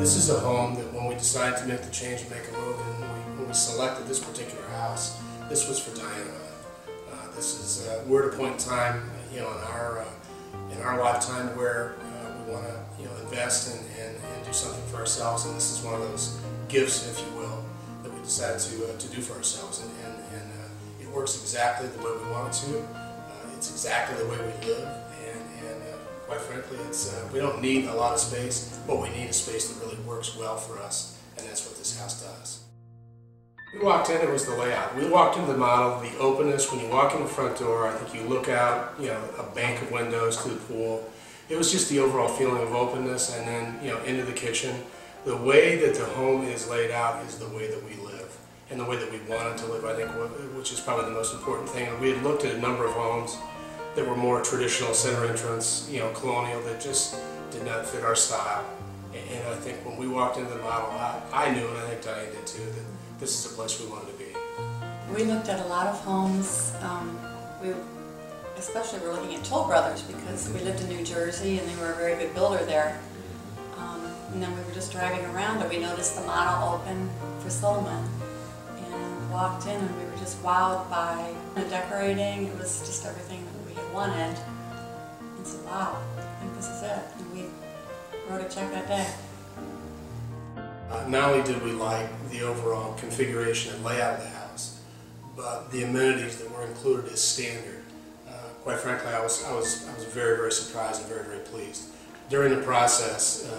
This is a home that when we decided to make the change and make a move, and when we selected this particular house, this was for Diane and I. We're at a point in time, in our lifetime where we want to, invest and do something for ourselves, and this is one of those gifts, if you will, that we decided to do for ourselves, and it works exactly the way we want it to. It's exactly the way we live, and quite frankly, we don't need a lot of space, but we need a space that really works well for us, and that's what this house does. We walked in, it was the layout. We walked into the model, the openness. When you walk in the front door, I think you look out, a bank of windows to the pool. It was just the overall feeling of openness, and then, into the kitchen. The way that the home is laid out is the way that we live, and the way that we wanted to live, I think, which is probably the most important thing. And we had looked at a number of homes that were more traditional, center entrance, colonial, that just did not fit our style. And I think when we walked into the model, I knew, and I think Diane did too, that this is a place we wanted to be. We looked at a lot of homes. We especially were looking at Toll Brothers because we lived in New Jersey and they were a very good builder there. And then we were just driving around and we noticed the model open for Silliman and walked in and we were just wowed by the decorating. It was just everything that we had wanted. And said, wow, I think this is it. And we wrote a check that day. Not only did we like the overall configuration and layout of the house, but the amenities that were included as standard. Quite frankly, I was very, very surprised and very, very pleased. During the process,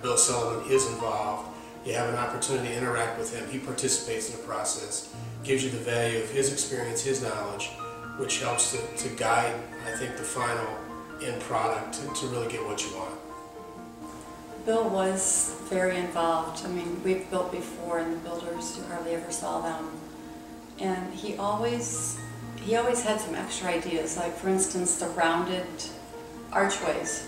Bill Silliman is involved. You have an opportunity to interact with him. He participates in the process, gives you the value of his experience, his knowledge, which helps to guide, I think, the final end product to really get what you want. Bill was very involved. I mean, we've built before and the builders, you hardly ever saw them. And he always had some extra ideas, like for instance, the rounded archways.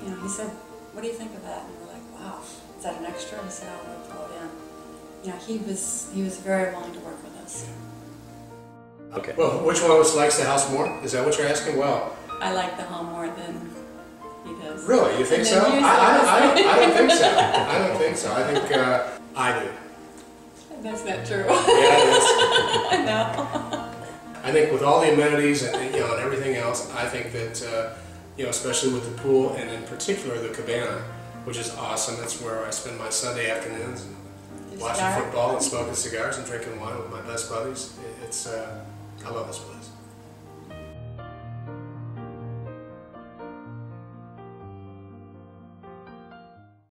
He said, what do you think of that? And we're like, wow, is that an extra? He said, oh, we'll throw it in. He was very willing to work with us. Okay. Well, which one of us likes the house more? Is that what you're asking? Well, I like the home more than he does. Really? You think so? I don't think so. I don't think so. I think I do. That's not true. Yeah, it is. I know. I think with all the amenities and and everything else, I think that especially with the pool and in particular the cabana, which is awesome. That's where I spend my Sunday afternoons watching football and smoking cigars and drinking wine with my best buddies. I love this place.